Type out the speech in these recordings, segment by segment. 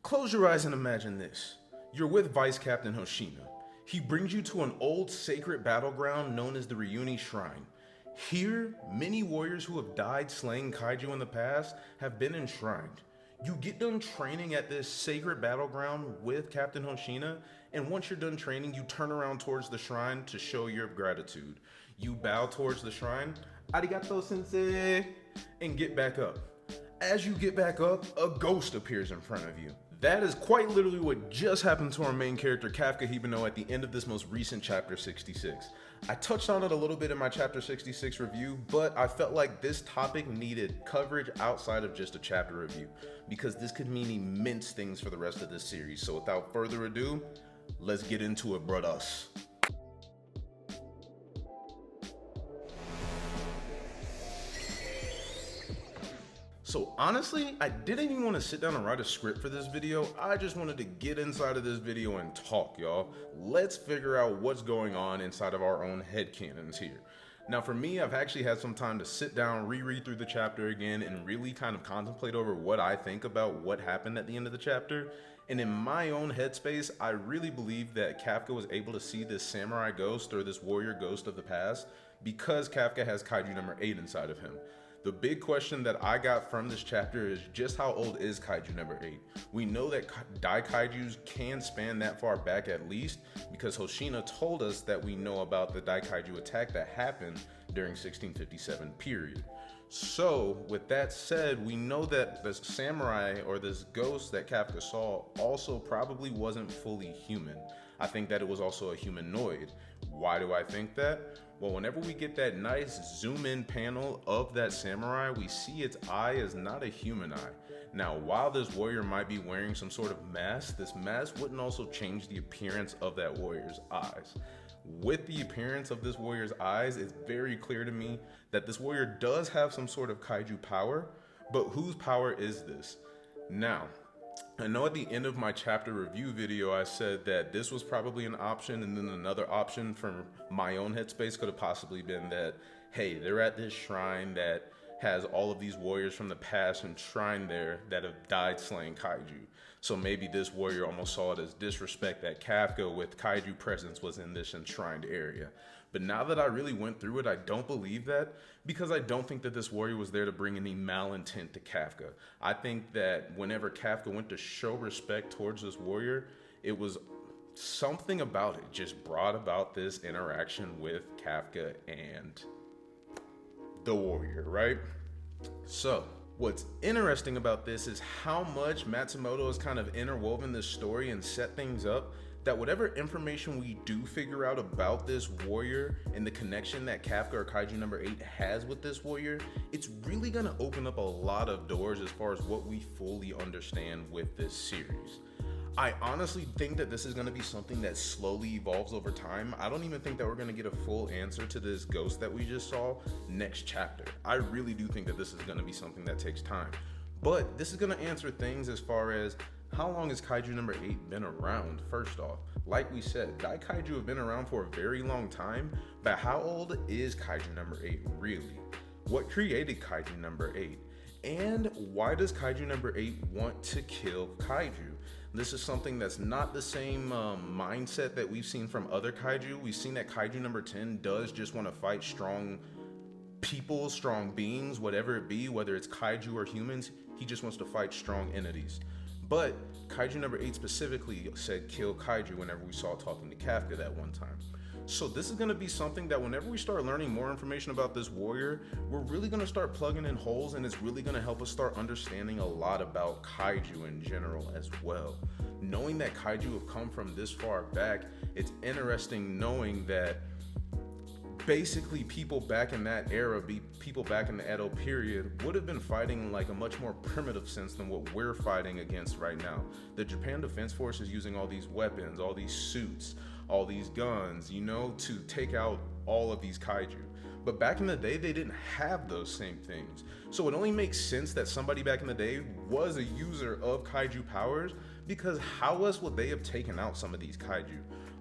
Close your eyes and imagine this. You're with Vice Captain Hoshina. He brings you to an old sacred battleground known as the Reuni Shrine. Here, many warriors who have died slaying kaiju in the past have been enshrined. You get done training at this sacred battleground with Captain Hoshina, and once you're done training, you turn around towards the shrine to show your gratitude. You bow towards the shrine, arigato sensei, and get back up. As you get back up, a ghost appears in front of you. That is quite literally what just happened to our main character, Kafka Hibino, at the end of this most recent chapter 66. I touched on it a little bit in my chapter 66 review, but I felt like this topic needed coverage outside of just a chapter review, because this could mean immense things for the rest of this series. So without further ado, let's get into it, brothers. So honestly, I didn't even want to sit down and write a script for this video. I just wanted to get inside of this video and talk, y'all. Let's figure out what's going on inside of our own headcanons here. Now for me, I've actually had some time to sit down, reread through the chapter again, and really kind of contemplate over what I think about what happened at the end of the chapter. And in my own headspace, I really believe that Kafka was able to see this samurai ghost or this warrior ghost of the past because Kafka has Kaiju number 8 inside of him. The big question that I got from this chapter is just how old is Kaiju number 8? We know that Daikaijus can span that far back at least because Hoshina told us that we know about the Daikaiju attack that happened during 1657 period. So with that said, we know that this samurai or this ghost that Kafka saw also probably wasn't fully human. I think that it was also a humanoid. Why do I think that? Well, whenever we get that nice zoom in panel of that samurai, we see its eye is not a human eye. Now, while this warrior might be wearing some sort of mask, this mask wouldn't also change the appearance of that warrior's eyes. With the appearance of this warrior's eyes, it's very clear to me that this warrior does have some sort of kaiju power, but whose power is this? Now, I know at the end of my chapter review video, I said that this was probably an option, and then another option from my own headspace could have possibly been that, hey, they're at this shrine that has all of these warriors from the past enshrined there that have died slaying kaiju. So maybe this warrior almost saw it as disrespect that Kafka with kaiju presence was in this enshrined area. But now that I really went through it, I don't believe that because I don't think that this warrior was there to bring any malintent to Kafka. I think that whenever Kafka went to show respect towards this warrior, it was something about it just brought about this interaction with Kafka and the warrior, right? So what's interesting about this is how much Matsumoto has kind of interwoven this story and set things up that whatever information we do figure out about this warrior and the connection that Kafka or Kaiju number 8 has with this warrior, it's really gonna open up a lot of doors as far as what we fully understand with this series. I honestly think that this is gonna be something that slowly evolves over time. I don't even think that we're gonna get a full answer to this ghost that we just saw next chapter. I really do think that this is gonna be something that takes time. But this is gonna answer things as far as how long has Kaiju number 8 been around, first off? Like we said, Daikaiju have been around for a very long time, but how old is Kaiju number 8 really? What created Kaiju number 8? And why does Kaiju number 8 want to kill Kaiju? This is something that's not the same mindset that we've seen from other Kaiju. We've seen that Kaiju number 10 does just want to fight strong people, strong beings, whatever it be, whether it's Kaiju or humans, he just wants to fight strong entities. But Kaiju number 8 specifically said kill Kaiju whenever we saw talking to Kafka that one time. So this is going to be something that whenever we start learning more information about this warrior, we're really going to start plugging in holes, and it's really going to help us start understanding a lot about Kaiju in general as well. Knowing that Kaiju have come from this far back, it's interesting knowing that basically people back in that era, people back in the Edo period, would have been fighting in like a much more primitive sense than what we're fighting against right now. The Japan Defense Force is using all these weapons, all these suits, all these guns, you know, to take out all of these kaiju. But back in the day, they didn't have those same things. So it only makes sense that somebody back in the day was a user of kaiju powers, because how else would they have taken out some of these kaiju?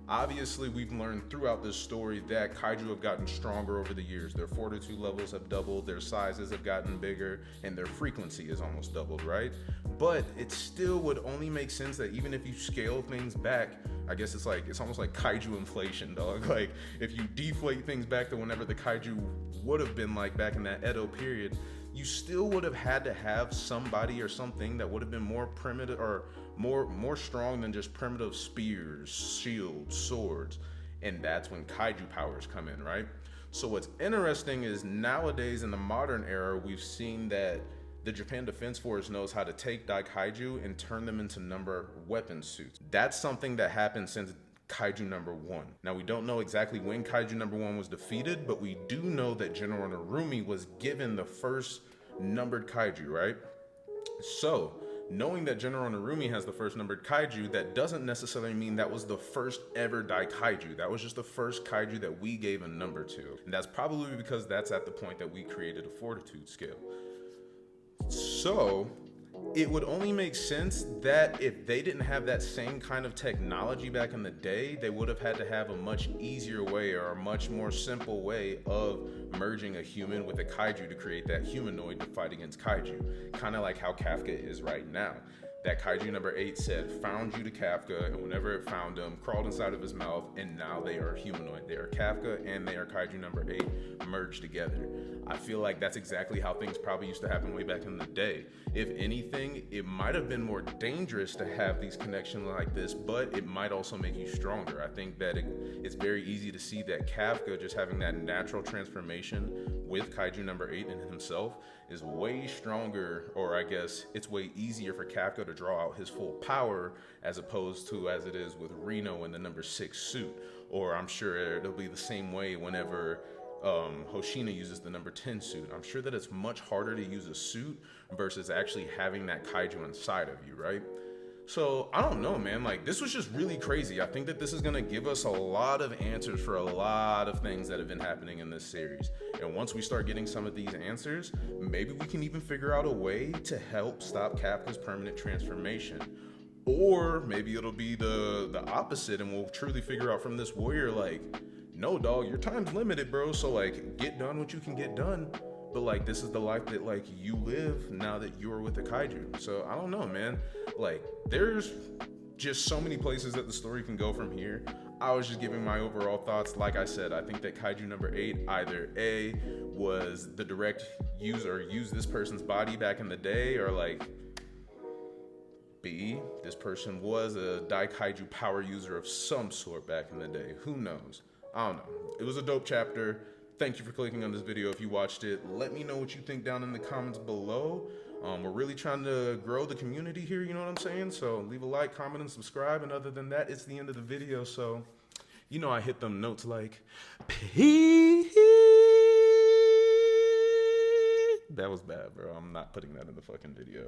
Obviously, we've learned throughout this story that kaiju have gotten stronger over the years. Their fortitude levels have doubled, their sizes have gotten bigger, and their frequency has almost doubled, right? But it still would only make sense that even if you scale things back, I guess it's almost like kaiju inflation, dog. Like, if you deflate things back to whenever the kaiju would have been like back in that Edo period, you still would have had to have somebody or something that would have been more primitive or more strong than just primitive spears, shields, swords. And that's when kaiju powers come in, right? So what's interesting is nowadays in the modern era, we've seen that the Japan Defense Force knows how to take Daikaiju and turn them into number weapon suits. That's something that happened since Kaiju number 1. Now, we don't know exactly when Kaiju number 1 was defeated, but we do know that General Narumi was given the first numbered kaiju, right? So, knowing that General Narumi has the first numbered kaiju, that doesn't necessarily mean that was the first ever Daikaiju. That was just the first kaiju that we gave a number to. And that's probably because that's at the point that we created a fortitude scale. So, it would only make sense that if they didn't have that same kind of technology back in the day, they would have had to have a much easier way or a much more simple way of merging a human with a kaiju to create that humanoid to fight against kaiju. Kind of like how Kafka is right now. That kaiju number 8 said, found you to Kafka, and whenever it found him, crawled inside of his mouth, and now they are humanoid. They are Kafka and they are kaiju number 8 merged together. I feel like that's exactly how things probably used to happen way back in the day. If anything, it might have been more dangerous to have these connections like this, but it might also make you stronger. I think that it's very easy to see that Kafka just having that natural transformation with kaiju number 8 in himself is way stronger, or I guess it's way easier for Kafka to draw out his full power as opposed to as it is with Reno in the number 6 suit. Or I'm sure it'll be the same way whenever Hoshina uses the number 10 suit. I'm sure that it's much harder to use a suit versus actually having that kaiju inside of you, right? So I don't know, man, like this was just really crazy. I think that this is gonna give us a lot of answers for a lot of things that have been happening in this series. And once we start getting some of these answers, maybe we can even figure out a way to help stop Kafka's permanent transformation. Or maybe it'll be the opposite, and we'll truly figure out from this warrior, like, no dog, your time's limited, bro. So like get done what you can get done. But like this is the life that like you live now that you're with the kaiju. So I don't know, man. Like there's just so many places that the story can go from here. I was just giving my overall thoughts. Like I said, I think that kaiju number 8 either A, was the direct user, used this person's body back in the day, or like B, this person was a Daikaiju power user of some sort back in the day. Who knows? I don't know. It was a dope chapter. Thank you for clicking on this video if you watched it. Let me know what you think down in the comments below. We're really trying to grow the community here, you know what I'm saying? So leave a like, comment, and subscribe. And other than that, it's the end of the video. So, you know I hit them notes like, peace. That was bad, bro. I'm not putting that in the fucking video.